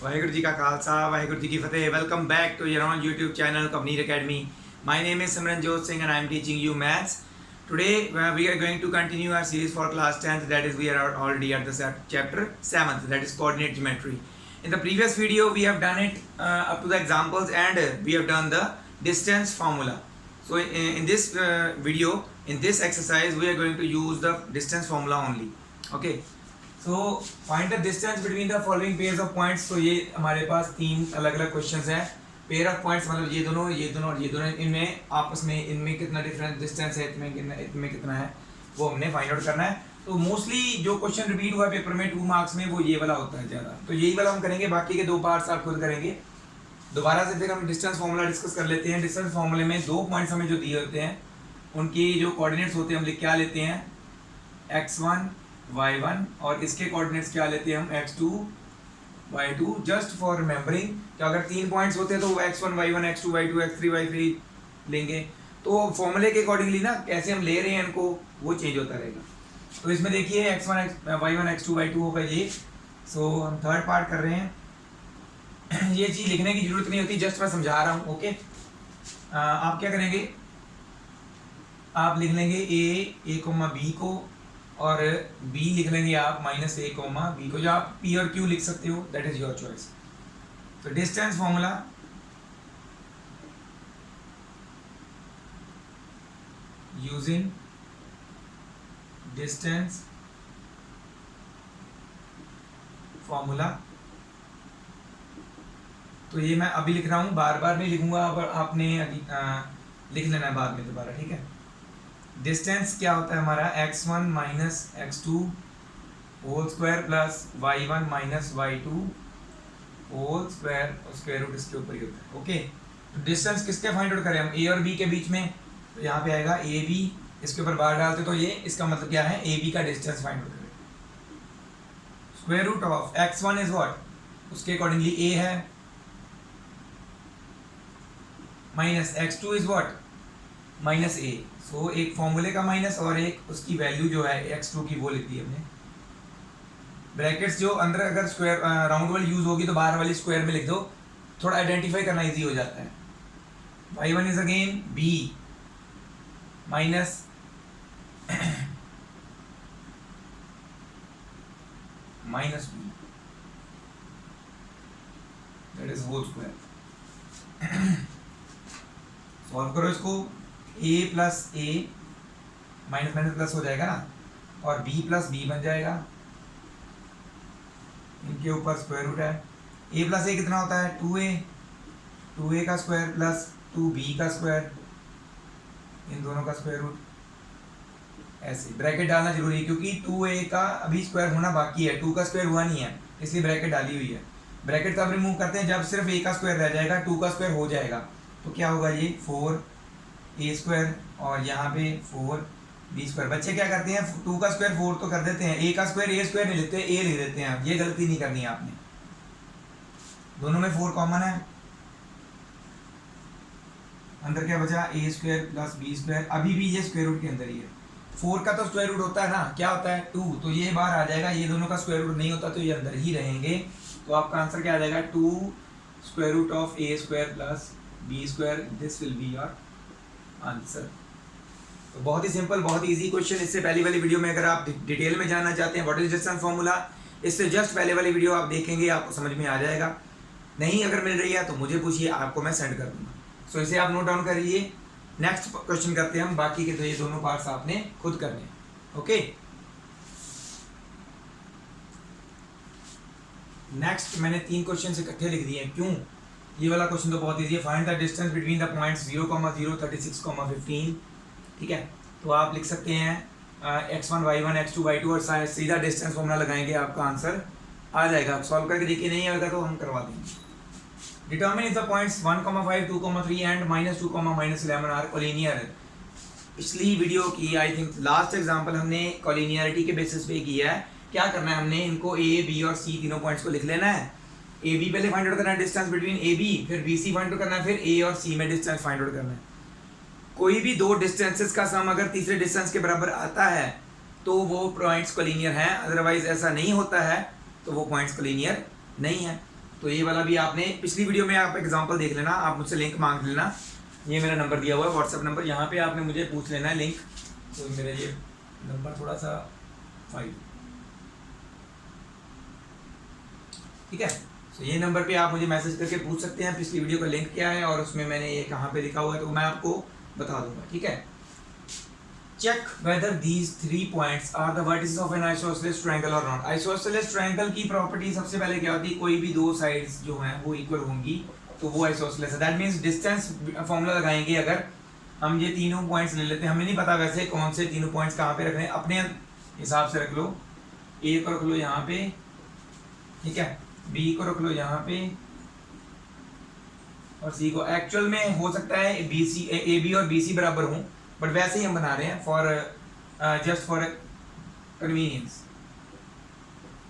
वाहेगुरु जी का खालसा वाहेगुरु जी की फतेह। Welcome back to your on YouTube channel Kavneer academy. My name is Simranjot Singh and I am teaching you maths. Today we are going to continue our series for class 10th, that is we are already at the chapter 7th, that is coordinate geometry. In the previous video we have done it up to the examples and we have done the distance formula. So in this video, in this exercise we are going to use the distance formula only. Okay. So find the distance between the following pairs of points. तो ये हमारे पास तीन अलग अलग questions हैं। Pair of points मतलब ये दोनों और ये दोनों, इनमें आपस में इनमें कितना डिफरेंस डिस्टेंस है, इनमें कितना है, वो हमने फाइंड आउट करना है। तो मोस्टली जो क्वेश्चन रिपीट हुआ पेपर में 2 मार्क्स में वो ये वाला होता है ज़्यादा, तो यही वाला हम करेंगे। बाकी के 2 पार्ट्स आप खुद करेंगे। दोबारा से फिर हम डिस्टेंस फॉर्मूला डिस्कस कर लेते हैं। डिस्टेंस फॉर्मूले में 2 पॉइंट्स हमें जो दिए होते हैं उनकी जो कोऑर्डिनेट्स होते हैं हम क्या लेते हैं, x1 y1, और इसके कोऑर्डिनेट्स क्या लेते हैं हम x2 y2। Just for remembering कि अगर 3 पॉइंट्स होते हैं तो x1 y1 x2 y2 x3 y3 लेंगे, तो फॉर्मूले के अकॉर्डिंगली ना कैसे हम ले रहे हैं इनको वो चेंज होता रहेगा। तो इसमें देखिए x1 y1 x2 y2 होगा ये। सो हम थर्ड पार्ट कर रहे हैं। ये चीज़ लिखने की जरूरत नहीं होती, जस्ट मैं समझा रहा हूँ। ओके, आप क्या करेंगे, आप लिख लेंगे a कोमा b को, और b लिख लेंगे आप माइनस a कोमा b को। जो आप p और q लिख सकते हो, दैट इज योर चॉइस। तो distance formula using distance formula, तो ये मैं अभी लिख रहा हूँ, बार बार नहीं लिखूंगा, अब आपने लिख लेना है बाद में दोबारा, ठीक है। डिस्टेंस क्या होता है हमारा, x1 minus x2 whole square plus y1 minus y2 whole square, और स्क्वायर रूट इसके ऊपर ही होता है। ओके, तो डिस्टेंस किसके फाइंड आउट करें हम, a और b के बीच में। तो यहाँ पे आएगा ए बी, इसके ऊपर बार डालते तो ये, इसका मतलब क्या है, ए बी का डिस्टेंस फाइंड आउट करें। Square root of x1 is what, उसके अकॉर्डिंगली a है, minus x2 is what, minus a। So एक फॉर्मूले का माइनस और एक उसकी वैल्यू जो है x2 की वो लिख दी हमने। ब्रैकेट्स जो अंदर अगर स्क्वायर राउंड वाली यूज होगी तो बाहर वाली स्क्वायर में लिख दो, थोड़ा आइडेंटिफाई करना इजी हो जाता है। y1 is again b minus minus b, that is whole square. Solve करो इसको, a plus a minus minus plus हो जाएगा ना, और b प्लस b बन जाएगा, इनके ऊपर स्क्वायर रूट है। a प्लस a कितना होता है, 2a का स्क्वायर प्लस 2b का स्क्वायर, इन दोनों का स्क्वायर रूट। ऐसे ब्रैकेट डालना जरूरी है क्योंकि 2a का अभी स्क्वायर होना बाकी है, 2 का स्क्वायर हुआ नहीं है, इसलिए ब्रैकेट डाली हुई है। ब्रैकेट तब रिमूव करते हैं जब सिर्फ a का स्क्वायर रह जाएगा, 2 का स्क्वायर हो जाएगा। तो क्या होगा, ये 4a स्क्वायर, और यहाँ पे 4b स्क्वायर। बच्चे क्या करते हैं, 2 का स्क्वायर 4 तो कर देते हैं, a का स्क्वायर a स्क्वायर नहीं लिखते, a लिख देते हैं। ये गलती नहीं करनी है आपने, दोनों में 4 कॉमन है, अंदर क्या बचा, a square plus b square. अभी भी ये स्क्वायर रूट के अंदर ही है। 4 का तो स्क्वायर रूट होता है ना, क्या होता है 2, तो ये बाहर आ जाएगा। ये दोनों का स्क्वायर रूट नहीं होता तो ये अंदर ही रहेंगे। तो आपका आंसर क्या आ जाएगा, 2 square root of a square plus b square, this will be your answer. तो बहुत ही सिंपल, बहुत ही इजी क्वेश्चन। इससे पहले वाली वीडियो में अगर आप डिटेल में जानना चाहते हैं व्हाट इज डिस्टेंस फॉर्मूला, इससे जस्ट पहले वाली वीडियो आप देखेंगे, आपको समझ में आ जाएगा। नहीं अगर मिल रही है तो मुझे पूछिए, आपको मैं सेंड कर दूंगा। सो इसे आप नोट डाउन करिए। नेक्स्ट क्वेश्चन करते हैं हम, बाकी के तो ये दोनों पार्ट्स आपने खुद करने। ओके, नेक्स्ट मैंने 3 क्वेश्चन इकट्ठे लिख दिए हैं। क्यों, ये वाला क्वेश्चन तो बहुत इजी है। Find the distance between the points 0, 0, 36, 15। ठीक है, तो आप लिख सकते हैं x1 y1 x2 y2, और सीधा डिस्टेंस फॉर्मूला लगाएंगे, आपका आंसर आ जाएगा। सॉल्व करके देखिए, नहीं आएगा तो हम करवा देंगे। Determine if the points 1, 5, 2, 3 and -2, -11 are collinear. पिछली वीडियो की आई थिंक लास्ट एग्जांपल हमने कोलिनियरिटी के बेसिस पे किया है। क्या करना है हमने, इनको a b और c तीनों पॉइंट्स को लिख लेना है। a b पहले फाइंड आउट करना है डिस्टेंस बिटवीन a b, फिर b c फाइंड आउट करना है, फिर a और c में डिस्टेंस फाइंड आउट करना है। कोई भी 2 डिस्टेंसेस का सम अगर तीसरे डिस्टेंस के बराबर आता है तो वो पॉइंट्स कोलिनियर हैं, अदरवाइज ऐसा नहीं होता है तो वो पॉइंट्स कोलिनियर नहीं है। तो ये वाला भी आपने पिछली वीडियो में आप एग्जांपल देख लेना, आप मुझसे लिंक मांग लेना। ये मेरा नंबर दिया हुआ है व्हाट्सएप नंबर, यहाँ पे आपने मुझे पूछ लेना है लिंक। तो मेरा ये नंबर थोड़ा सा 5, ठीक है। तो ये नंबर पे आप मुझे मैसेज करके पूछ सकते हैं पिछली वीडियो का लिंक क्या है और उसमें मैंने ये कहाँ पे लिखा हुआ है, तो मैं आपको बता दूंगा, ठीक है। Check whether these 3 points are the vertices of an isosceles triangle और नॉट। आइसोसेलेस ट्रायंगल की प्रॉपर्टी सबसे पहले क्या होती है, कोई भी दो साइड्स जो हैं वो इक्वल होंगी तो वो आइसोसेलेस है। दैट मींस डिस्टेंस फॉर्मूला लगाएंगे, अगर हम ये तीनों पॉइंट्स ले लेते हैं, हमें नहीं पता वैसे कौन से तीनों पॉइंट्स कहाँ पे रखने, अपने हिसाब से रख लो। ए को रख लो यहाँ पे, ठीक है, बी को रख लो यहाँ पे और सी को। एक्चुअल में हो सकता है बी सी ए बी और बी सी बराबर हों, बट वैसे ही हम बना रहे हैं फॉर जस्ट फॉर कन्वीनियंस।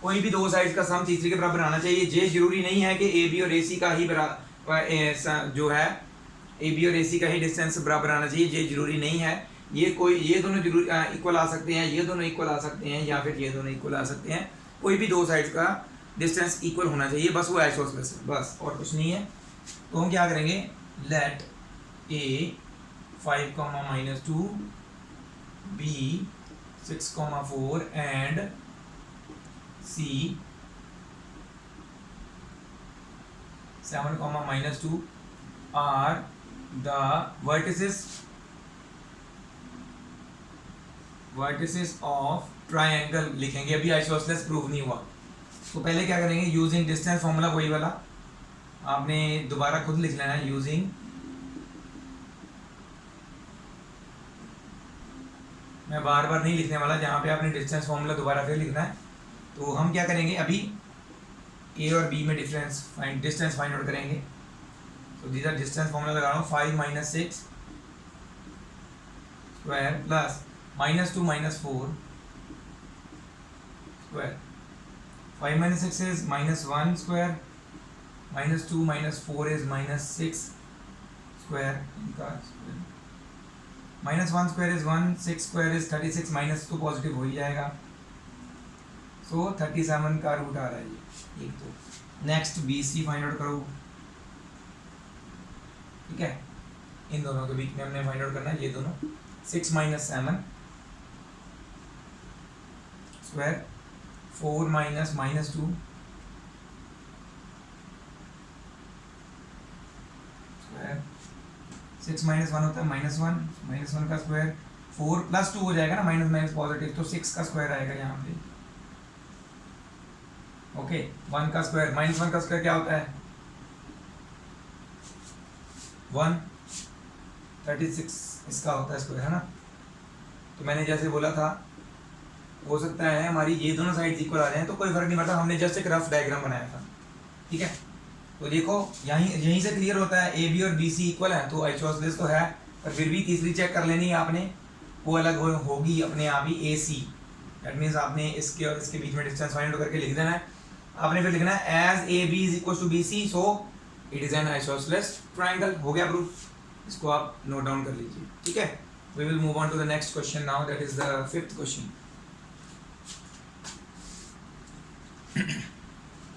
कोई भी दो साइड्स का सम तीसरे के बराबर आना चाहिए। ये जरूरी नहीं है कि ए बी और ए सी का ही जो है ए बी और ए सी का ही डिस्टेंस बराबर आना चाहिए, ये जरूरी नहीं है। ये दोनों जरूर इक्वल आ सकते हैं, ये दोनों इक्वल आ सकते हैं, या फिर ये दोनों इक्वल आ सकते हैं। कोई भी दो साइड्स का डिस्टेंस इक्वल होना चाहिए, बस वो आइसोसेलेस है, बस और कुछ नहीं है। तो हम क्या करेंगे, let A 5,-2 B 6,4 and C 7,-2 are the vertices of triangle लिखेंगे। अभी आइसोसेलेस प्रूव नहीं हुआ, तो पहले क्या करेंगे, यूजिंग डिस्टेंस फॉर्मूला, वही वाला आपने दोबारा खुद लिख लेना है, यूजिंग मैं बार बार नहीं लिखने वाला, जहाँ पे आपने डिस्टेंस फॉर्मूला दोबारा फिर लिखना है। तो हम क्या करेंगे, अभी ए और बी में डिस्टेंस फाइंड आउट करेंगे। तो दीज आर डिस्टेंस फॉर्मूला लगा रहा हूँ, 5 - 6 square plus -2 - 4 square. 5 - 6 is -1 square, -2 - 4 is -6 square, इनका square। -1 square is 1, 6 square is 36, minus तो पॉजिटिव हो ही जाएगा, सो 37 का रूट आ रहा है ये। एक तो नेक्स्ट BC फाइंड आउट करो, ठीक है। इन दोनों के बीच में हमने फाइंड आउट करना है, ये दोनों 6 - 7 स्क्वायर, 4 - -2 स्क्वायर, 6 - 1 होता है -1, -1 का स्क्वायर, 4 + 2 हो जाएगा ना, माइनस पॉजिटिव, तो 6 का स्क्वायर आएगा यहाँ पे, ओके। 1 का स्क्वायर, -1 का स्क्वायर क्या होता है, 1, 36 इसका होता है स्क्वायर, है ना। तो मैंने जैसे बोला था, हो सकता है हमारी ये दोनों साइड्स इक्वल आ जाएं, तो कोई फर्क नहीं पड़ता, हमने जस्ट एक रफ डायग्राम बनाया था, ठीक है। तो देखो यहीं से क्लियर होता है ए बी और बी सी इक्वल है, तो आइसोसेलेस तो है, पर फिर भी तीसरी चेक कर लेनी है आपने, वो अलग होगी अपने आप ही, ए सी। दैट मीन्स आपने इसके और इसके बीच में डिस्टेंस फाइंड करके लिख देना है। आपने फिर लिखना है as A B is equal to B C, so it is an isosceles triangle. हो गया प्रूफ, इसको आप नोट डाउन कर लीजिए, ठीक है। We will move on to the next question now, that is the 5th question.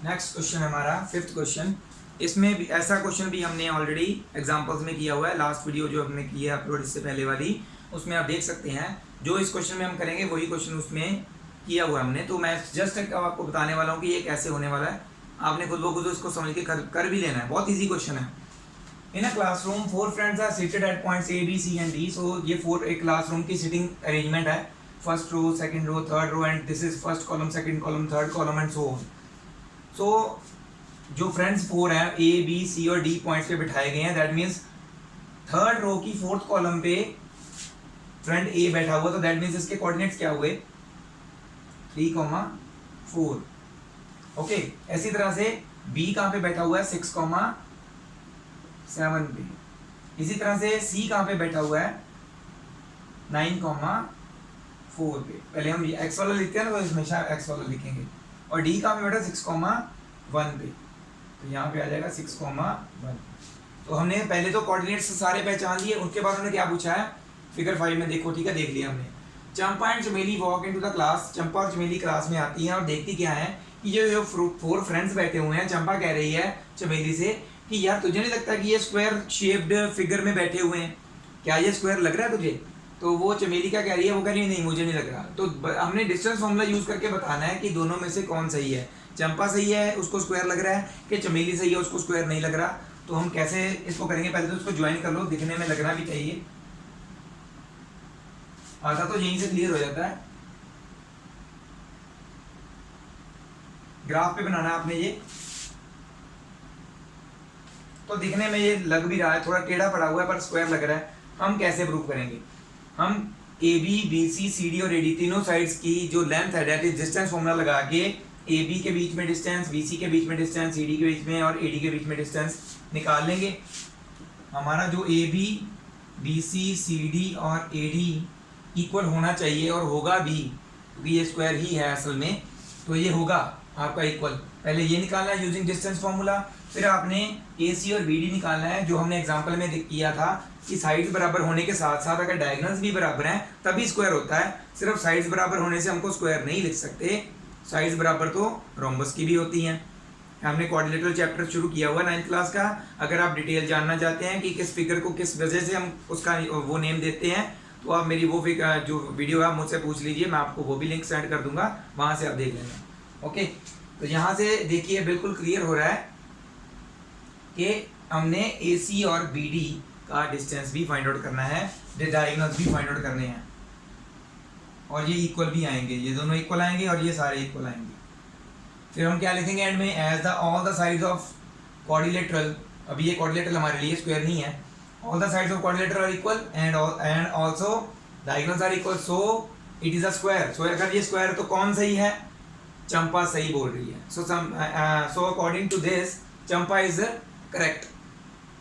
Next question हमारा 5th question. इसमें भी ऐसा क्वेश्चन भी हमने ऑलरेडी एग्जांपल्स में किया हुआ है, लास्ट वीडियो जो हमने की है अपलोड इससे पहले वाली, उसमें आप देख सकते हैं। जो इस क्वेश्चन में हम करेंगे वही क्वेश्चन उसमें किया हुआ हमने, तो मैं जस्ट आपको बताने वाला हूँ कि ये कैसे होने वाला है। आपने खुद ब खुद उसको समझ के कर भी लेना है, बहुत ईजी क्वेश्चन है। In a classroom 4 friends are seated at points A, B, C and D। So ये 4 एक क्लासरूम की सीटिंग अरेंजमेंट है, first row, second row, third row, and this is first column, second column, third column and so on. So जो friends 4 हैं A, B, C और D points पे बिठाए गए हैं, दैट मीन्स थर्ड रो की 4th column पे friend A बैठा हुआ, तो दैट मीन्स इसके कोऑर्डिनेट्स क्या हुए, 3,4, ओके। ऐसी तरह से B कहाँ पे बैठा हुआ है, 6,7 पे। इसी तरह से C कहाँ पे बैठा हुआ है, 9,4 पे। पहले हम x वाला लिखते हैं ना, तो हमेशा x वाला लिखेंगे। और D कहाँ पे बैठा, 6,1 पे, तो यहाँ पे आ जाएगा 6,1। तो हमने पहले तो कोऑर्डिनेट्स सारे पहचान लिए, उसके बाद उन्होंने क्या पूछा है, फिगर 5 में देखो, ठीक है, देख लिया हमने। चंपा एंड चमेली वॉक इनटू द क्लास। चंपा और चमेली क्लास में आती हैं और देखती क्या है, कि जो 4 फ्रेंड्स बैठे हुए हैं, चंपा कह रही है चमेली से कि यार तुझे नहीं लगता कि ये स्क्वायर शेप्ड फिगर में बैठे हुए हैं, क्या ये स्क्वायर लग रहा है तुझे? तो वो चमेली क्या कह रही है, वो कह रही है नहीं मुझे नहीं लग रहा। तो हमने डिस्टेंस फॉर्मूला यूज करके बताना है कि दोनों में से कौन सही है। चंपा सही है, उसको स्क्वायर लग रहा है, कि चमेली सही है, उसको स्क्वायर नहीं लग रहा। तो हम कैसे इसको करेंगे, पहले तो इसको ज्वाइन कर लो, दिखने में लगना भी चाहिए, आधा तो यहीं से क्लियर हो जाता है। ग्राफ पे बनाना है आपने ये, तो दिखने में ये लग भी रहा है, थोड़ा टेढ़ा पड़ा हुआ है पर स्क्वायर लग रहा है। हम कैसे प्रूव करेंगे, हम A B B C C D और ए डी तीनों साइड्स की जो लेंथ है दैट इज डिस्टेंस फॉर्मूला लगा के ए बी के बीच में डिस्टेंस, बी सी के बीच में डिस्टेंस, सी डी के बीच में और ए डी के बीच में डिस्टेंस निकाल लेंगे। हमारा जो A B B C C D और ए डी इक्वल होना चाहिए और होगा भी, क्योंकि ये स्क्वायर ही है असल में, तो ये होगा आपका इक्वल। पहले ये निकालना है यूजिंग डिस्टेंस फॉर्मूला, फिर आपने ए सी और बी डी निकालना है जो हमने एग्जांपल में किया था कि साइड्स बराबर होने के साथ साथ अगर डायगोनल्स भी बराबर हैं तभी स्क्वायर होता है। सिर्फ साइड्स बराबर होने से हमको स्क्वायर नहीं लिख सकते, साइड्स बराबर तो रोम्बस की भी होती हैं। हमने क्वाड्रिलेटरल चैप्टर शुरू किया हुआ 9th क्लास का, अगर आप डिटेल जानना चाहते हैं कि किस फिगर को किस वजह से हम उसका वो नेम देते हैं तो आप मेरी वो जो वीडियो है मुझसे पूछ लीजिए, मैं आपको वो भी लिंक सेंड कर दूंगा, वहाँ से आप देख लेना। ओके, तो यहाँ से देखिए बिल्कुल क्लियर हो रहा है कि हमने ए सी और बी डी का डिस्टेंस भी फाइंड आउट करना है, डायगोनल्स भी फाइंड आउट करने हैं, और ये इक्वल भी आएंगे, ये दोनों इक्वल आएंगे और ये सारे इक्वल आएंगे। फिर हम क्या लिखेंगे एंड में, as the all the sides of quadrilateral, अभी ये क्वाड्रिलेटरल हमारे लिए स्क्वायर नहीं है, all the sides of quadrilateral are equal and also diagonals are equal, so it is a square. So अगर ये स्क्वायर तो कौन सही है, चंपा सही बोल रही है। So according to this Champa is correct,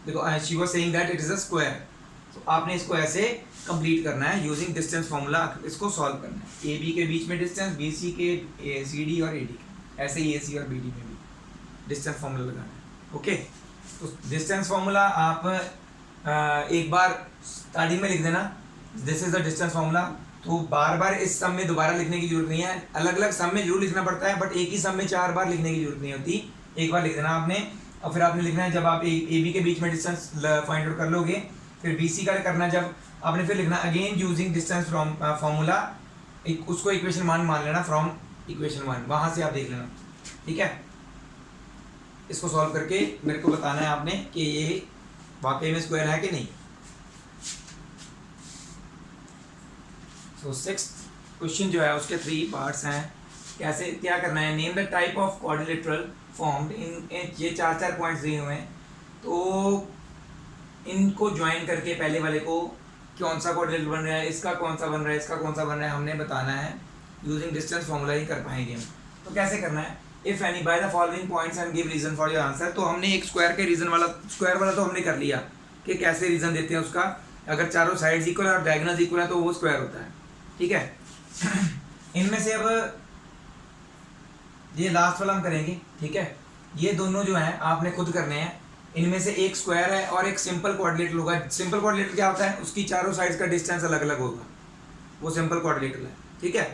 देखो she was saying that it is a square. तो आपने इसको ऐसे कंप्लीट करना है यूजिंग डिस्टेंस फॉर्मूला, इसको सॉल्व करना है। ए बी के बीच में डिस्टेंस, बी सी के सी डी और ए डी के, ऐसे ही ए सी और बी डी में भी डिस्टेंस फॉर्मूला लगाना है। ओके, तो डिस्टेंस फॉर्मूला आप एक बार स्टार्टिंग में लिख देना, this is the distance formula. तो बार बार इस सम में दोबारा लिखने की जरूरत नहीं है, अलग अलग सम में जरूर लिखना पड़ता है, बट एक ही सम में 4 बार लिखने की जरूरत नहीं होती, एक बार लिख देना आपने। और फिर आपने लिखना है जब आप ए बी के बीच में डिस्टेंस फाइंड आउट कर लोगे, फिर बी सी का करना है जब आपने, फिर लिखना again using distance from formula, उसको इक्वेशन 1 मान लेना फ्रॉम इक्वेशन 1, वहाँ से आप देख लेना। ठीक है, इसको सॉल्व करके मेरे को बताना है आपने कि ये वाकई में स्क्वायर है कि नहीं। तो 6th क्वेश्चन जो है उसके 3 पार्ट्स हैं। कैसे क्या करना है, name the type of quadrilateral formed in, ये 4 पॉइंट्स दिए हुए हैं, तो इनको ज्वाइन करके पहले वाले को कौन सा क्वाड्रिलेटरल बन रहा है, इसका कौन सा बन रहा है, इसका कौन सा बन रहा है, हमने बताना है यूजिंग डिस्टेंस फॉर्मूला ही कर पाएंगे हम। तो कैसे करना है, if any by the following points and give reason for your answer. तो हमने एक स्क्वायर के रीजन वाला, स्क्वायर वाला तो हमने कर लिया कि कैसे रीजन देते हैं उसका, अगर चारों साइड्स इक्वल और डायगोनल्स इक्वल है तो वो स्क्वायर होता है। ठीक है इनमें से अब ये लास्ट वाला हम करेंगे। ठीक है, ये दोनों जो हैं आपने खुद करने हैं, इनमें से एक स्क्वायर है और एक सिंपल क्वाड्रिलेटरल होगा। सिंपल क्वाड्रिलेटरल क्या होता है, उसकी चारों साइड्स का डिस्टेंस अलग अलग होगा, वो सिंपल क्वाड्रिलेटरल है। ठीक है,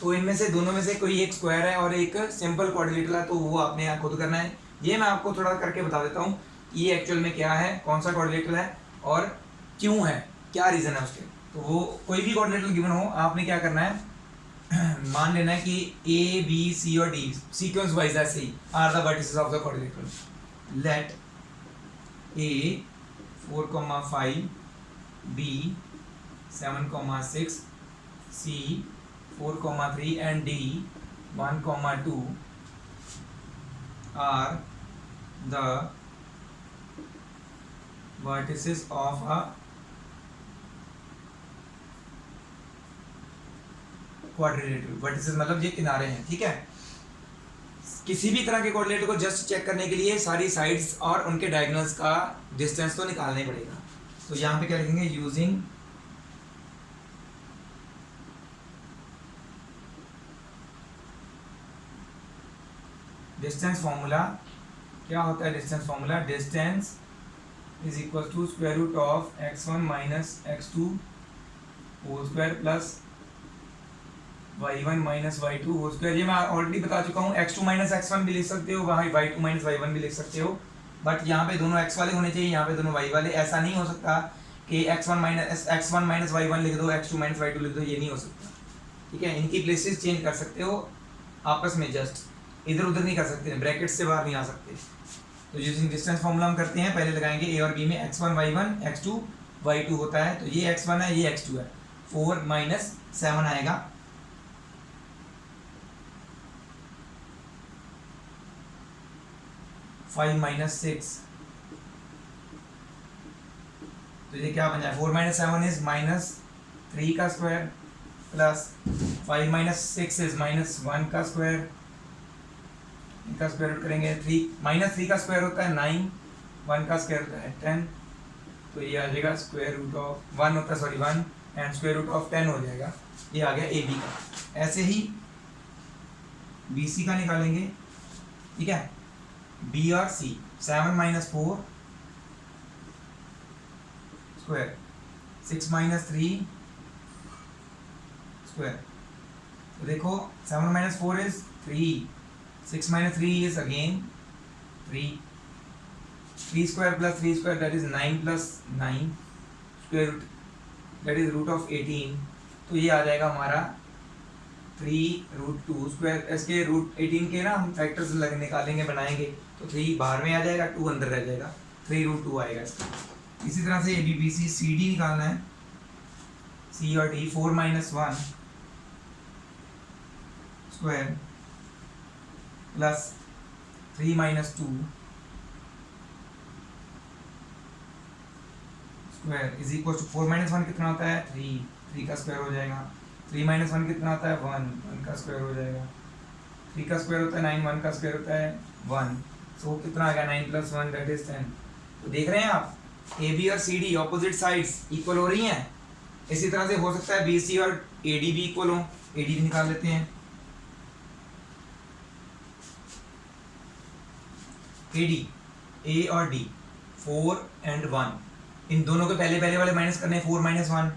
तो इनमें से दोनों में से कोई एक स्क्वायर है और एक सिंपल क्वाड्रिलेटरल है, तो वो आपने यहाँ खुद करना है। ये मैं आपको थोड़ा करके बता देता हूँ ये एक्चुअल में क्या है, कौन सा क्वाड्रिलेटरल है और क्यों है, क्या रीज़न है उसके। तो वो कोई भी क्वाड्रिलेटरल गिवन हो, आपने क्या करना है मान लेना है कि ए बी सी और डी सीक्वेंस वाइज ऐसे ही are the vertices of the quadrilateral. Let A 4,5 B 7,6 C 4,3 and D 1,2 are the vertices of a quadrilateral. Vertices मतलब ये किनारे हैं। ठीक है, किसी भी तरह के क्वाड्रिलेटरल को जस्ट चेक करने के लिए सारी साइड्स और उनके डायगोनल्स का डिस्टेंस तो निकालना ही पड़ेगा। तो यहाँ पे क्या लिखेंगे, यूजिंग डिस्टेंस फॉर्मूला। क्या होता है distance formula, distance is equal to square root of x1 minus x2 whole square plus y1 minus y2 whole square. ये मैं ऑलरेडी बता चुका हूँ, x2 माइनस x1 भी लिख सकते हो, वहाँ y2 माइनस y1 भी लिख सकते हो, बट यहाँ पे दोनों x वाले होने चाहिए, यहाँ पे दोनों y वाले। ऐसा नहीं हो सकता कि x1 माइनस y1 लिख दो, x2 माइनस y2 लिख दो, ये नहीं हो सकता, ठीक है। इनकी प्लेसेस चेंज कर सकते हो आपस में, जस्ट इधर उधर नहीं कर सकते, ब्रैकेट से बाहर नहीं आ सकते। तो यूजिंग डिस्टेंस फॉर्मूला हम करते हैं, पहले लगाएंगे a और b में x1 y1 x2 y2 होता है, तो ये x1 है, ये x2 है, 4 माइनस 7 आएगा, 5 माइनस 6, तो ये क्या बन जाए, 4 माइनस 7 इज माइनस 3 का square plus 5 minus 6 is minus 1 का स्क्वायर, इनका स्क्वायर रूट करेंगे, 3 माइनस 3 का स्क्वायर होता है 9, 1 का स्क्वायर होता है 10, तो ये आ जाएगा स्क्वायर रूट ऑफ 1 होता है, sorry 1 and square root of 10 हो जाएगा। ये आ गया ए बी का। ऐसे ही बी सी का निकालेंगे, ठीक है, बी और सी, 7 माइनस 4 स्क्वायर, 6 माइनस 3 स्क्वायर, तो देखो 7 minus 4 is 3, 6 minus 3 is again 3, 3 square plus 3 square, that is 9 plus 9 square root, that is root of 18, तो ये आ जाएगा हमारा 3 रूट 2 स्क्वायर। इसके रूट 18 के ना हम फैक्टर्स निकालेंगे, बनाएंगे, तो 3 बाहर में आ जाएगा, 2 अंदर रह जाएगा, 3 रूट 2 आएगा इसका। इसी तरह से A B B C C D निकालना है, सी और D, 4 minus 1 square plus 3 minus 2 square is equal to 4 minus 1 कितना होता है 3 का स्क्वायर हो जाएगा, 3 माइनस 1 कितना होता है 1 का स्क्वायर हो जाएगा, 3 का स्क्वायर होता है 9, 1 का स्क्वायर होता है 1, सो कितना आ गया 9 प्लस 1 दैट इज 10। तो देख रहे हैं आप, ए बी और C D opposite sides equal हो रही हैं। इसी तरह से हो सकता है बी सी और ए डी भी इक्वल हो, ए डी भी निकाल लेते हैं, ए डी, ए और डी 4 एंड 1, इन दोनों के पहले पहले वाले माइनस करने, 4 माइनस 1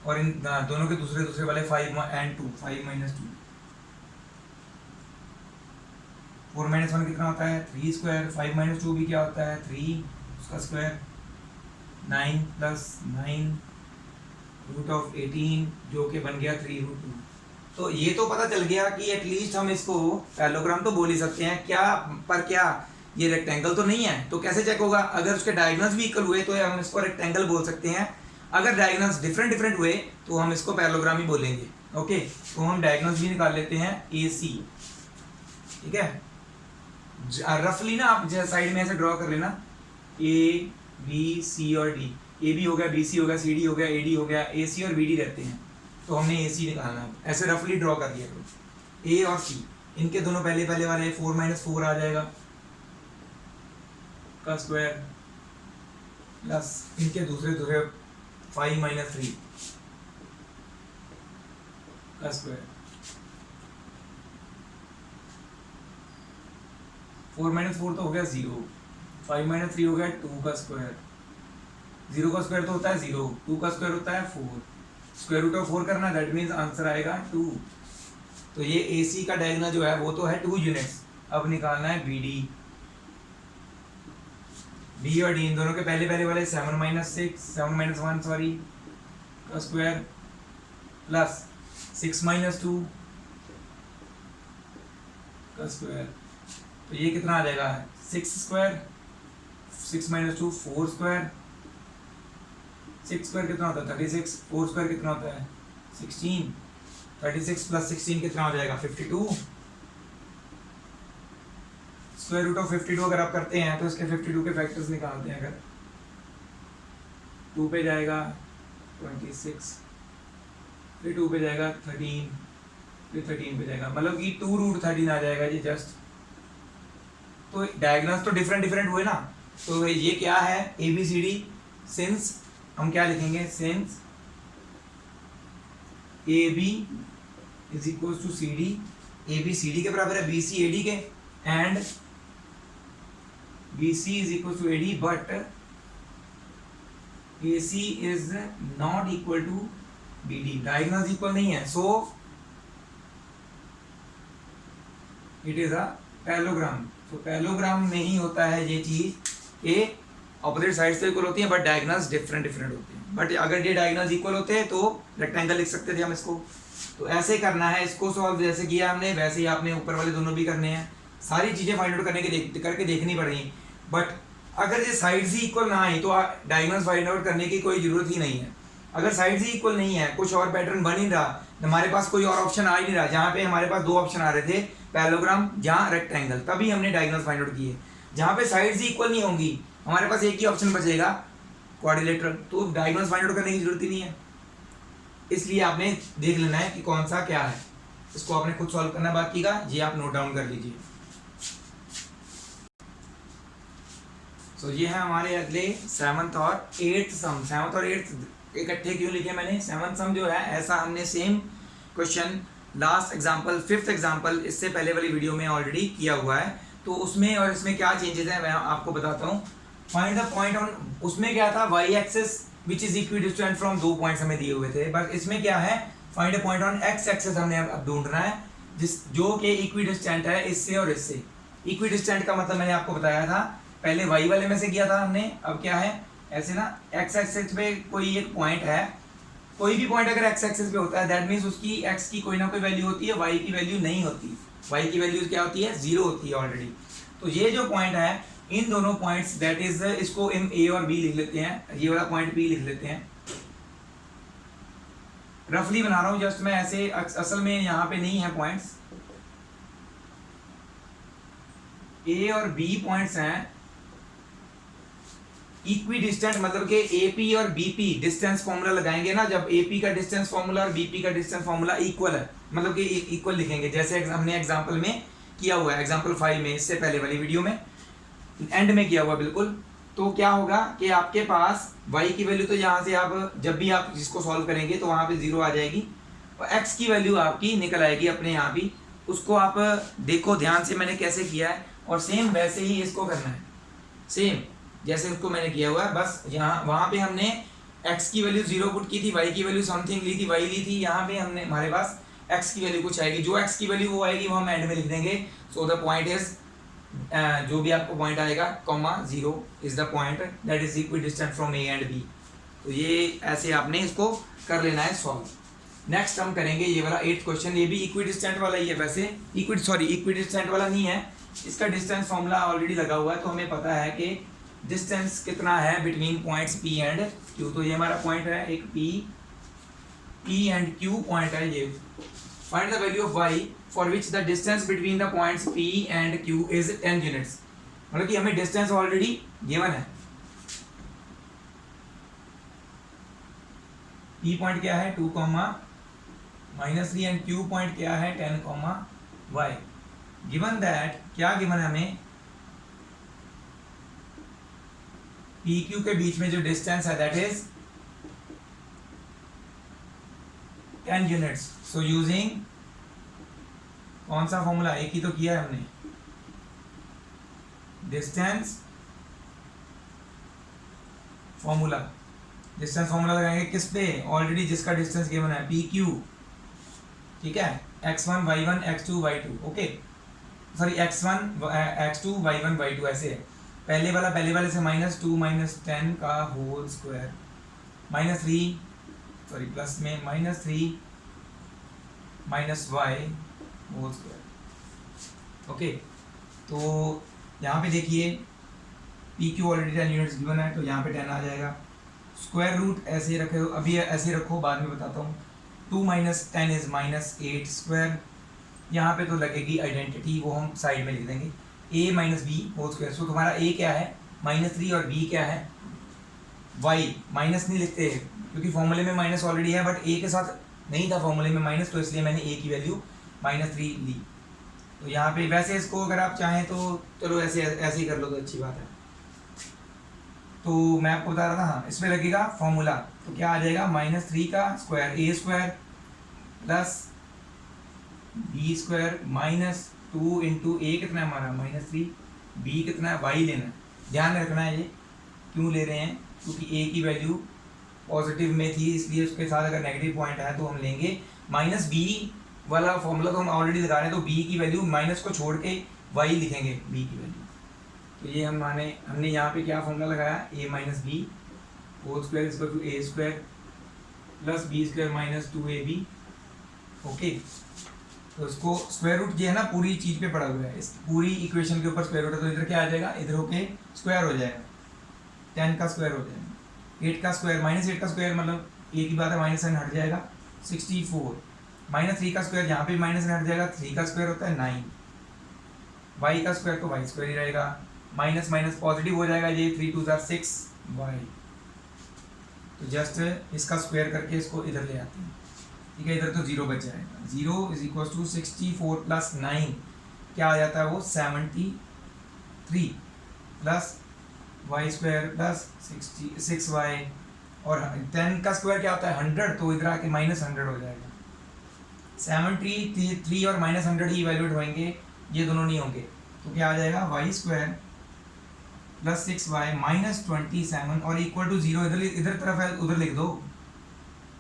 और इन दोनों के दूसरे दूसरे वाले 5 एंड 2, 5 माइनस 2, 4 माइनस 1 कितना होता है 3 स्क्वायर, 5 माइनस 2 भी क्या होता है 3 उसका स्क्वायर, 9 प्लस 9 रूट ऑफ 18 जो कि बन गया 3 रूट 2। तो ये तो पता चल गया कि एटलीस्ट हम इसको पैरेललोग्राम तो बोल ही सकते हैं, क्या पर क्या ये रेक्टेंगल तो नहीं है, तो कैसे चेक होगा, अगर उसके डायगोनल्स भी इक्वल हुए तो हम इसको रेक्टेंगल बोल सकते हैं, अगर डायगोनल्स डिफरेंट डिफरेंट हुए तो हम इसको पैरेललोग्राम ही बोलेंगे। ओके, तो हम डायगोनल्स भी निकाल लेते हैं ए सी, ठीक है, रफली ना आप साइड में ऐसे ड्रॉ कर लेना, ए बी सी और डी, ए बी हो गया, बी सी हो गया, सी डी हो गया, ए डी हो गया, ए सी और बी डी रहते हैं, तो हमने ए सी निकालना है, ऐसे रफली ड्रॉ कर दिया करो। ए और सी, इनके दोनों पहले पहले वाले 4 माइनस 4 आ जाएगा का स्क्वायर प्लस इनके दूसरे दूसरे 5 माइनस 3 का स्क्वायर, 4 माइनस 4 तो हो गया 0, 5 माइनस 3 हो गया 2 का स्क्वायर, 0 का स्क्वायर तो होता है 0, 2 का स्क्वायर होता है 4, स्क्वायर रूट ऑफ 4 करना, दैट मीन्स आंसर आएगा 2। तो ये ए सी का डायगोनल जो है वो तो है 2 यूनिट्स। अब निकालना है बी डी, बी और डी इन दोनों के पहले पहले वाले 7 माइनस 1 सॉरी का स्क्वायर प्लस 6 माइनस 2 का स्क्वायर, तो ये कितना आ जाएगा 6 स्क्वायर, 6 माइनस 2 4 स्क्वायर, 6 स्क्वायर कितना होता है 36, 4 स्क्वायर कितना होता है 16, 36 प्लस 16 कितना हो जाएगा 52, स्क्वायर रूट ऑफ 52 अगर आप करते हैं तो इसके 52 के फैक्टर्स निकालते हैं, अगर 2 पे जाएगा 26, फिर 2 पे जाएगा 13, फिर 13 पे जाएगा, मतलब कि 2 रूट 13 आ जाएगा जी जस्ट। तो डायगोनल्स तो डिफरेंट डिफरेंट हुए ना, तो ये क्या है A B C D, since हम क्या लिखेंगे, since A B is equal to C D, A B C D के बराबर है, बी सी ए डी के, and B C is equal to A D, but A C is not equal to B D, diagonals equal नहीं है, so it is a parallelogram. तो parallelogram में ही होता है ये चीज, ये ऑपोजिट साइड से इक्वल होती है बट डायगोनल्स डिफरेंट डिफरेंट होते हैं। बट अगर ये डायगोनल्स इक्वल होते हैं तो रेक्टेंगल लिख सकते थे हम इसको। तो ऐसे करना है इसको सॉल्व, जैसे किया हमने वैसे ही आपने ऊपर वाले दोनों भी करने हैं। सारी चीज़ें फाइंड आउट करके देखनी पड़ेगी। बट अगर ये साइड्स ही इक्वल ना आए तो डायगोनल्स फाइंड आउट करने की कोई ज़रूरत ही नहीं है। अगर साइड्स ही इक्वल नहीं है, कुछ और पैटर्न बन ही रहा, हमारे पास कोई और ऑप्शन आ ही नहीं रहा, जहाँ पे हमारे पास दो ऑप्शन आ रहे थे, पैरेललोग्राम जहाँ रेक्टेंगल, तभी हमने डायगोनल्स फाइंड आउट किए। जहाँ पे साइड्स ही इक्वल नहीं होंगी, हमारे पास एक ही ऑप्शन बचेगा क्वाड्रिलेटरल, तो डायगोनल्स फाइंड आउट करने की जरूरत ही नहीं है। इसलिए आपने देख लेना है कि कौन सा क्या है, इसको आपने खुद सॉल्व करना बाकी का, ये आप नोट डाउन कर लीजिए। तो ये है हमारे अगले 7th और 8th सम। 7th और 8th इकट्ठे क्यों लिखे मैंने? 7th सम जो है ऐसा हमने same question last example 5th example इससे पहले वाली वीडियो में ऑलरेडी किया हुआ है, तो उसमें और इसमें क्या चेंजेस हैं मैं आपको बताता हूँ। फाइंड द पॉइंट ऑन, उसमें क्या था, y axis which is equidistant from, दो पॉइंट्स हमें दिए हुए थे, बट इसमें क्या है, find a point on x axis हमने अब ढूंढना है जिस जो कि इक्विडिस्टेंट है इससे और इससे। इक्विडिस्टेंट का मतलब मैंने आपको बताया था, पहले वाई वाले में से किया था हमने, अब क्या है ऐसे ना, एक्स एक्सिस पे कोई एक पॉइंट है, कोई भी पॉइंट अगर एक्स एक्सिस पे होता है दैट मीन्स उसकी एक्स की कोई ना कोई वैल्यू होती है, वाई की वैल्यू नहीं होती। वाई की वैल्यू क्या होती है, 0 होती है ऑलरेडी। तो ये जो पॉइंट है, इन दोनों पॉइंट्स दैट इज, इसको हम ए और बी लिख लेते हैं, ये वाला पॉइंट बी लिख लेते हैं, रफली बना रहा हूँ जस्ट मैं ऐसे, असल में यहाँ पे नहीं है पॉइंट्स, ए और बी पॉइंट्स हैं इक्वी डिस्टेंट, मतलब कि एपी और बीपी डिस्टेंस फॉर्मूला लगाएंगे ना, जब एपी का डिस्टेंस फॉर्मूला और बीपी का डिस्टेंस फॉर्मूला इक्वल है, मतलब कि इक्वल लिखेंगे, जैसे हमने एग्जांपल में किया हुआ है, एग्जांपल 5 में, इससे पहले वाली वीडियो में एंड में किया हुआ बिल्कुल। तो क्या होगा कि आपके पास y की वैल्यू, तो यहाँ से आप जब भी आप इसको सॉल्व करेंगे तो वहाँ पे 0 आ जाएगी, और x की वैल्यू आपकी निकल आएगी अपने यहाँ भी। उसको आप देखो ध्यान से मैंने कैसे किया है, और सेम वैसे ही इसको करना है, सेम जैसे उसको मैंने किया हुआ है। बस यहाँ वहाँ पे हमने x की वैल्यू 0 पुट की थी, y की वैल्यू समथिंग ली थी, y ली थी, यहाँ पे हमने हमारे पास x की वैल्यू कुछ आएगी, जो x की वैल्यू वो आएगी वो हम एंड में लिख देंगे। सो द पॉइंट इज, जो भी आपको पॉइंट आएगा, comma 0 is the point that is equidistant from A and B. तो ये ऐसे आपने इसको कर लेना है सॉल्व। नेक्स्ट हम करेंगे ये वाला 8th क्वेश्चन, ये भी इक्वी डिस्टेंट वाला ही है, वैसे इक्वी डिस्टेंट वाला नहीं है, इसका डिस्टेंस फॉर्मूला ऑलरेडी लगा हुआ है, तो हमें पता है कि डिस्टेंस कितना है between points P and Q। तो ये हमारा पॉइंट है एक P एंड Q पॉइंट है ये। Find the value of y for which the distance between the points P and Q is 10 units, मतलब कि हमें डिस्टेंस ऑलरेडी गिवन है। P पॉइंट क्या है 2, -3 एंड Q पॉइंट क्या है 10, y। गिवन दैट, क्या गिवन है हमें, PQ के बीच में जो डिस्टेंस है that is 10 units. So using कौन सा फॉर्मूला, एक ही तो किया है हमने, डिस्टेंस फॉर्मूला। डिस्टेंस फॉर्मूला लगाएंगे किस पे, ऑलरेडी जिसका डिस्टेंस गिवन है PQ, ठीक है, x1 y1 x2 y2, okay, sorry x1 x2 y1 y2 ऐसे है। पहले वाले से -2 -10 का होल स्क्वायर, -3 सॉरी प्लस में -3 -y होल स्क्वायर, ओके। तो यहाँ पे देखिए PQ ऑलरेडी 10 यूनिट्स गिवन है, तो यहाँ पे 10 आ जाएगा। स्क्वायर रूट ऐसे रखे, अभी ऐसे रखो, बाद में बताता हूँ। 2 - 10 इज -8 स्क्वायर, यहाँ पे तो लगेगी आइडेंटिटी, वो हम साइड में लिख देंगे, a - b होल स्क्वायर। सो तुम्हारा a क्या है -3 और b क्या है y, माइनस नहीं लिखते क्योंकि फॉर्मूले में माइनस ऑलरेडी है, बट a के साथ नहीं था फॉर्मूले में माइनस, तो इसलिए मैंने a की वैल्यू -3 ली। तो यहाँ पे वैसे इसको अगर आप चाहें तो चलो ऐसे ही कर लो तो अच्छी बात है। तो मैं आपको बता रहा था, हाँ इसमें लगेगा फॉर्मूला, तो क्या आ जाएगा -3 का square a square plus b square -2 into a कितना है हमारा -3, b कितना है y लेना है। ध्यान रखना है ये क्यों ले रहे हैं, क्योंकि a की वैल्यू पॉजिटिव में थी, इसलिए उसके साथ अगर नेगेटिव पॉइंट है तो हम लेंगे माइनस बी वाला फॉर्मूला तो हम ऑलरेडी लगा रहे हैं, तो बी की वैल्यू माइनस को छोड़ के वाई लिखेंगे बी की वैल्यू। तो ये हमने यहाँ पे क्या फॉर्मूला लगाया, A minus B whole square is equal to A square plus B square minus 2ab। Okay, तो इसको स्क्वायर रूट ये है ना पूरी चीज पे पड़ा हुआ है, इस पूरी इक्वेशन के ऊपर स्क्वायर रूट है, तो इधर क्या आ जाएगा, इधर होके स्क्वायर हो जाएगा, 10 का स्क्वायर हो जाएगा, 8 का स्क्वायर माइनस 8 का स्क्वायर मतलब एक ही बात है, माइनस साइन हट जाएगा 64, माइनस 3 का स्क्वायर यहाँ पे माइनस हट जाएगा, 3 का स्क्वायर होता है 9, वाई का स्क्वायर तो वाई स्क्वायर ही रहेगा, माइनस माइनस पॉजिटिव हो जाएगा, ये 3 2 6 वाई। तो जस्ट इसका स्क्वायर करके इसको इधर ले आते हैं, ठीक है, इधर तो जीरो बच जाएगा, 0 इज इक्वल टू 64 प्लस 9 क्या आ जाता है वो 73 plus Y square plus 6y, और 10 का स्क्वायर क्या होता है 100, तो इधर आके माइनस 100 हो जाएगा, 73 और माइनस 100 ही इवेल्यूएट होंगे, ये दोनों नहीं होंगे, तो क्या आ जाएगा Y square plus 6y minus 27 और इक्वल टू 0, इधर तरफ है उधर लिख दो।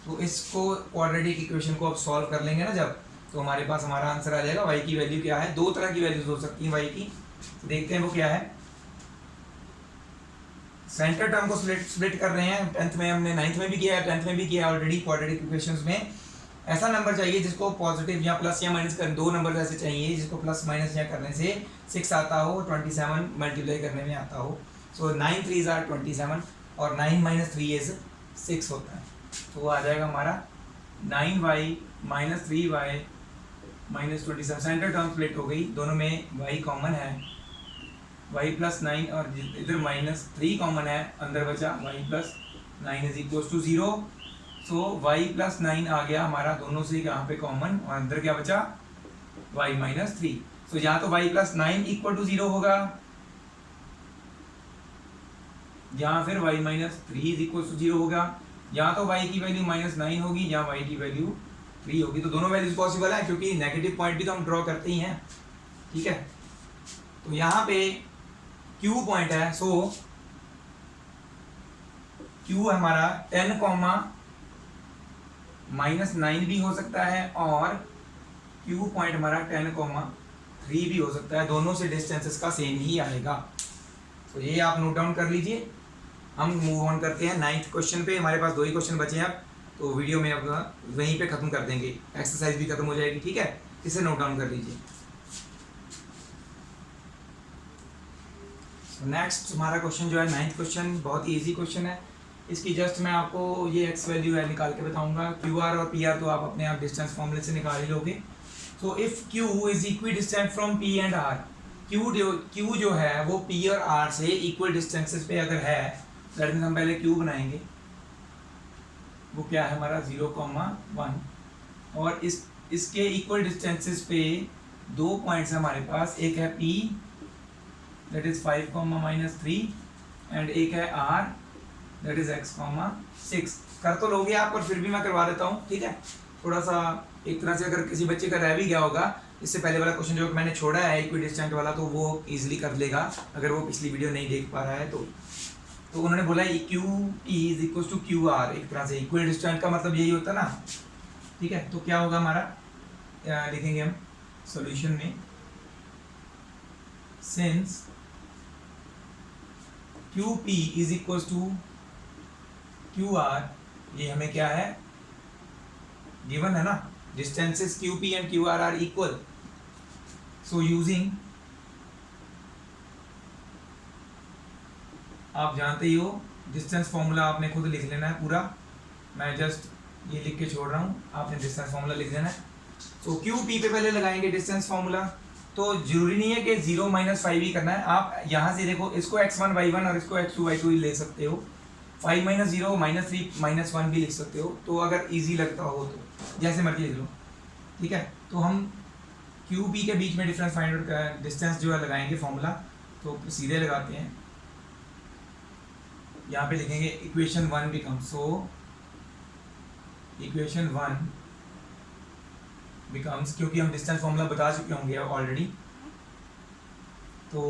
तो इसको क्वाड्रेटिक इक्वेशन को अब सॉल्व कर लेंगे ना जब, तो हमारे पास हमारा आंसर आ जाएगा। y की वैल्यू क्या है, दो तरह की वैल्यूज हो सकती हैं y की, देखते हैं वो क्या है। सेंटर टर्म को स्प्लिट कर रहे हैं, 10th में हमने 9th में भी किया है, 10th में भी किया है ऑलरेडी। क्वाड्रेटिक इक्वेशंस में ऐसा नंबर चाहिए जिसको पॉजिटिव या प्लस या माइनस कर, दो नंबर ऐसे चाहिए जिसको प्लस माइनस या करने से 6 आता हो, 27 मल्टीप्लाई करने में आता हो। सो 9 3s आर 27 और 9 माइनस 3 इज 6 होता है, तो वो आ जाएगा हमारा 9y minus 3y minus 27। Centre term split हो गई, दोनों में y कॉमन है, y प्लस 9 और इधर माइनस 3 कॉमन है, अंदर बचा y plus 9 is equal to 0। So y plus 9 आ गया हमारा दोनों से यहाँ पे कॉमन, और अंदर क्या बचा y माइनस 3। सो यहाँ तो y प्लस 9 इक्वल टू 0 होगा, यहाँ फिर y minus 3 is equal to 0 होगा, यहाँ तो y की वैल्यू माइनस 9 होगी, यहाँ y की वैल्यू 3 होगी। तो दोनों वैल्यूज पॉसिबल है क्योंकि नेगेटिव पॉइंट भी तो हम ड्रॉ करते ही हैं, ठीक है। तो यहाँ पे Q पॉइंट है, सो Q हमारा 10 कॉमा माइनस 9 भी हो सकता है, और Q पॉइंट हमारा 10 कॉमा 3 भी हो सकता है, दोनों से डिस्टेंसेस का सेम ही आएगा। तो ये आप नोट डाउन कर लीजिए। हम मूव ऑन करते हैं 9th क्वेश्चन पे, हमारे पास 2 ही क्वेश्चन बचे हैं अब, तो वीडियो में अब वहीं पे ख़त्म कर देंगे, एक्सरसाइज भी खत्म हो जाएगी, ठीक है। इसे नोट डाउन कर लीजिए। नेक्स्ट हमारा क्वेश्चन जो है 9th क्वेश्चन बहुत ही ईजी क्वेश्चन है। इसकी जस्ट मैं आपको ये एक्स वैल्यू है निकाल के बताऊंगा। क्यू आर और पी आर तो आप अपने आप डिस्टेंस फॉर्मूले से निकाल ही लोगे। So if Q is equidistant from P and R, Q जो है वो पी और आर से इक्वल डिस्टेंसेस पे अगर है, दैट मीन्स हम पहले क्यू बनाएंगे, वो क्या है हमारा 0,1, और इसके इक्वल डिस्टेंसेस पे 2 पॉइंट्स हमारे पास, एक है P दैट इज 5,-3 एंड एक है R दैट इज x,6। कर तो लोगे आप, पर फिर भी मैं करवा देता हूँ, ठीक है। थोड़ा सा एक तरह से अगर किसी बच्चे का रह भी गया होगा, इससे पहले वाला क्वेश्चन जो मैंने छोड़ा है इक्वी डिस्टेंट वाला, तो वो इजीली कर लेगा अगर वो पिछली वीडियो नहीं देख पा रहा है तो उन्होंने बोला Q T is equal to Q R, एक तरह से इक्वल डिस्टेंट का मतलब यही होता ना, ठीक है। तो क्या होगा हमारा, लिखेंगे हम सॉल्यूशन में, since Q P is equal to Q R, ये हमें क्या है गिवन है ना, distances Q P and Q R equal. So using, आप जानते ही हो डिस्टेंस फॉर्मूला, आपने खुद लिख लेना है पूरा, मैं जस्ट ये लिख के छोड़ रहा हूँ, आपने डिस्टेंस फॉर्मूला लिख देना है। तो क्यू पी पे पहले लगाएंगे डिस्टेंस फॉर्मूला, तो जरूरी नहीं है कि 0-5 ही करना है, आप यहाँ से देखो इसको x1 y1 और इसको x2 y2 ले सकते हो, 5 - 0 -3 -1 भी लिख सकते हो, तो अगर इजी लगता हो तो जैसे मर्जी लिख लो, ठीक है। तो हम क्यू पी के बीच में डिफरेंस फाइंड आउट डिस्टेंस जो है लगाएंगे फॉर्मूला, तो सीधे लगाते हैं, यहाँ पे लिखेंगे equation 1 become, so equation 1 becomes, क्योंकि हम डिस्टेंस फॉर्मूला बता चुके होंगे ऑलरेडी, तो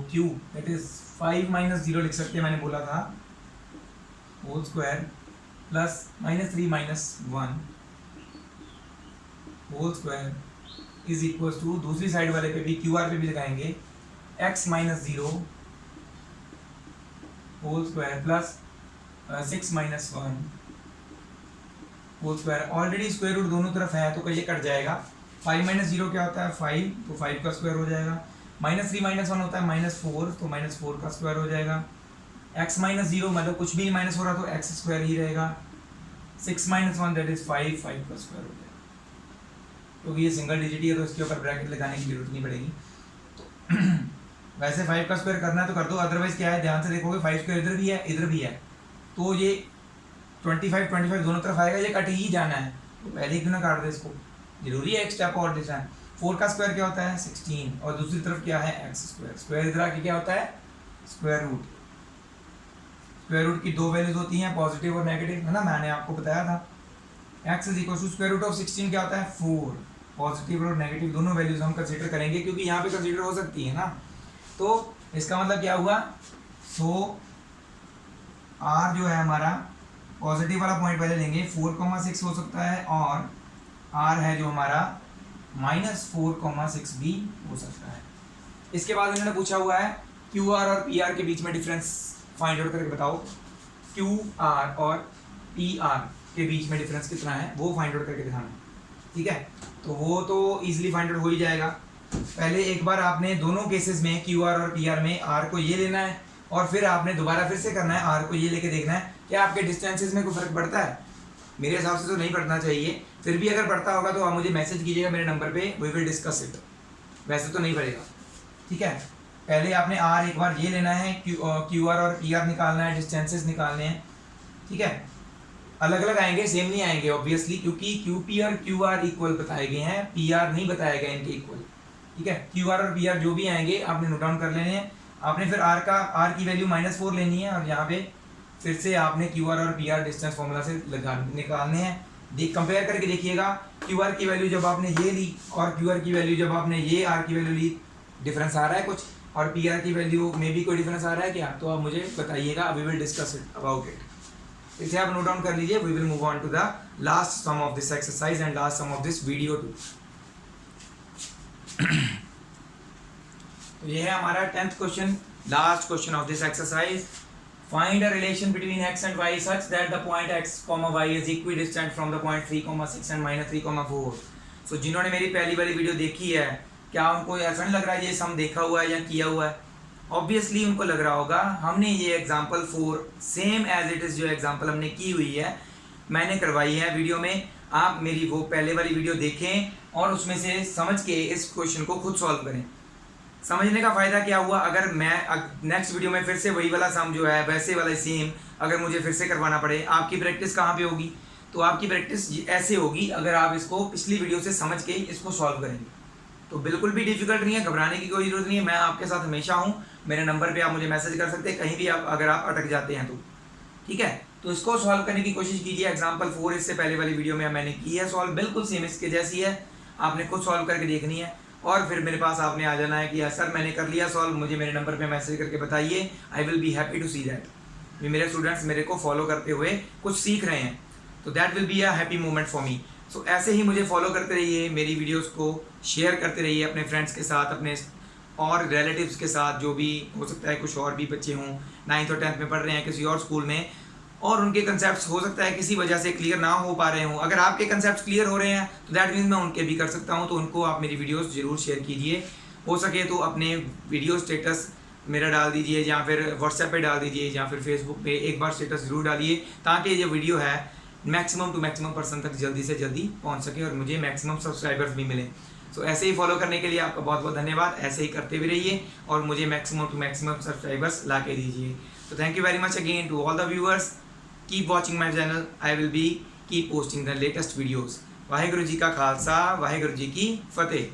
Q दैट इज 5 - 0 लिख सकते हैं, मैंने बोला था, whole square plus -3 - 1 whole square is equal to, दूसरी साइड वाले पे भी क्यू आर पे भी लगाएंगे, x - 0 whole square plus 6 - 1 whole square. Already square root दोनों तरफ है तो ये कट जाएगा। 5 - 0 क्या होता है 5, तो 5 का स्क्वायर हो जाएगा। -3 - 1 होता है -4, तो -4 का स्क्वायर हो जाएगा। x - 0 मतलब कुछ भी नहीं माइनस हो रहा तो x स्क्वायर ही रहेगा। 6 - 1 दैट इज 5, 5 का स्क्वायर हो जाएगा। क्योंकि ये सिंगल डिजिट ही है तो इसके ऊपर ब्रैकेट लगाने की जरूरत नहीं पड़ेगी। तो वैसे 5 का स्क्वायर करना है तो कर दो, अदरवाइज क्या है ध्यान से देखोगे 5 स्क्वायर इधर भी है इधर भी है, तो ये 25 दोनों तरफ आएगा, ये कट ही जाना है, तो पहले ही क्यों ना काट दे इसको, जरूरी है एक स्टेप और देना है। 4 का स्क्वायर क्या होता है 16, और दूसरी तरफ क्या है x स्क्वायर। स्क्वायर इधर आके क्या होता है स्क्वायर रूट। स्क्वायर रूट की दो वैल्यूज होती हैं, पॉजिटिव और नेगेटिव, है ना, मैंने आपको बताया था। x is equal to square root of 16 क्या होता है 4। पॉजिटिव और नेगेटिव दोनों वैल्यूज हम कंसीडर करेंगे क्योंकि यहाँ पे कंसीडर हो सकती है ना। तो इसका मतलब क्या हुआ, सो r जो है हमारा पॉजिटिव वाला पॉइंट पहले लेंगे, 4,6 हो सकता है, और r है जो हमारा -4,6 भी हो सकता है। इसके बाद इन्होंने पूछा हुआ है QR और PR के बीच में डिफरेंस फाइंड आउट करके बताओ। QR और PR के बीच में डिफरेंस कितना है वो फाइंड आउट करके दिखाना, ठीक है। तो वो तो इजीली फाइंड आउट हो ही जाएगा। पहले एक बार आपने दोनों केसेस में QR और PR में R को ये लेना है, और फिर आपने दोबारा फिर से करना है R को ये लेके देखना है क्या आपके डिस्टेंसेस में कोई फर्क पड़ता है। मेरे हिसाब से तो नहीं पड़ना चाहिए, फिर भी अगर पड़ता होगा तो आप मुझे मैसेज कीजिएगा मेरे नंबर पे, वी विल डिस्कस इट। वैसे तो नहीं पड़ेगा, ठीक है। पहले आपने R एक बार ये लेना है, QR और PR निकालना है, डिस्टेंसेस निकालने हैं, ठीक है। अलग अलग आएंगे, सेम नहीं आएंगे ऑब्वियसली, क्योंकि QP और QR इक्वल बताए गए हैं, PR नहीं बताया गया इनके इक्वल, ठीक है। QR और PR जो भी आएंगे आपने नोट डाउन कर लेने हैं। आपने फिर R की वैल्यू -4 लेनी है, और यहाँ पे फिर से आपने QR और PR डिस्टेंस फॉर्मूला से निकालने हैं। कंपेयर करके देखिएगा, QR की वैल्यू जब आपने ये ली और QR की वैल्यू जब आपने ये R की वैल्यू ली, डिफरेंस आ रहा है कुछ, और PR की वैल्यू में भी कोई डिफरेंस आ रहा है क्या, तो आप मुझे बताइएगा, we will discuss it about it. इसे आप नोट डाउन कर लीजिए। We will move on to the last sum of this exercise and last sum of this video too. तो ये है हमारा 10th question, last question of this exercise. Find a relation between x and y such that the point x, y is equidistant from the point 3,6 and -3,4। So जिन्होंने मेरी पहली वाली video देखी है, क्या उनको ऐसा नहीं लग रहा है ये सम देखा हुआ है या किया हुआ है? ऑब्वियसली उनको लग रहा होगा। हमने ये example 4 same as it is जो एग्जांपल हमने की हुई है मैंने करवाई है वीडियो में। आप मेरी वो पहले वाली वीडियो देखें और उसमें से समझ के इस क्वेश्चन को खुद सॉल्व करें। समझने का फ़ायदा क्या हुआ, अगर मैं नेक्स्ट वीडियो में फिर से वही वाला सम जो है वैसे वाला सेम अगर मुझे फिर से करवाना पड़े, आपकी प्रैक्टिस कहाँ पे होगी? तो आपकी प्रैक्टिस ऐसे होगी अगर आप इसको पिछली वीडियो से समझ के इसको सॉल्व करेंगे। तो बिल्कुल भी डिफिकल्ट नहीं है, घबराने की कोई ज़रूरत नहीं है। मैं आपके साथ हमेशा हूँ, मेरे नंबर पर आप मुझे मैसेज कर सकते हैं कहीं भी आप अगर आप अटक जाते हैं तो, ठीक है। तो इसको सॉल्व करने की कोशिश कीजिए। एग्जाम्पल 4 इससे पहले वाली वीडियो में मैंने की है सॉल्व, बिल्कुल सेम इसके जैसी है, आपने खुद सॉल्व करके देखनी है और फिर मेरे पास आपने आ जाना है कि सर मैंने कर लिया सॉल्व, मुझे मेरे नंबर पे मैसेज करके बताइए। I will be happy to see that मेरे स्टूडेंट्स मेरे को फॉलो करते हुए कुछ सीख रहे हैं, तो that will be a happy moment for me. So ऐसे ही मुझे फॉलो करते रहिए, मेरी वीडियोस को शेयर करते रहिए अपने फ्रेंड्स के साथ, अपने और रिलेटिव्स के साथ, जो भी हो सकता है कुछ और भी बच्चे हों 9th और 10th में पढ़ रहे हैं किसी और स्कूल में, और उनके कंसेप्ट्स हो सकता है किसी वजह से क्लियर ना हो पा रहे हों। अगर आपके कंसेप्ट्स क्लियर हो रहे हैं तो दैट मीन्स मैं उनके भी कर सकता हूं, तो उनको आप मेरी वीडियोस जरूर शेयर कीजिए। हो सके तो अपने वीडियो स्टेटस मेरा डाल दीजिए, या फिर व्हाट्सएप पे डाल दीजिए, या फिर फेसबुक पे एक बार स्टेटस जरूर डालिए, ताकि ये वीडियो है मैक्सिमम टू मैक्सिमम पर्सन तक जल्दी से जल्दी पहुँच सके और मुझे मैक्सिमम सब्सक्राइबर्स भी मिलें। सो ऐसे ही फॉलो करने के लिए आपका बहुत बहुत धन्यवाद। ऐसे ही करते भी रहिए और मुझे मैक्सिमम टू मैक्सिमम सब्सक्राइबर्स ला के दीजिए। तो thank you very much again to all the viewers. Keep watching my channel. I will be keep posting the latest videos. Waheguru ji का खालसा, वाहेगुरु जी की फतेह।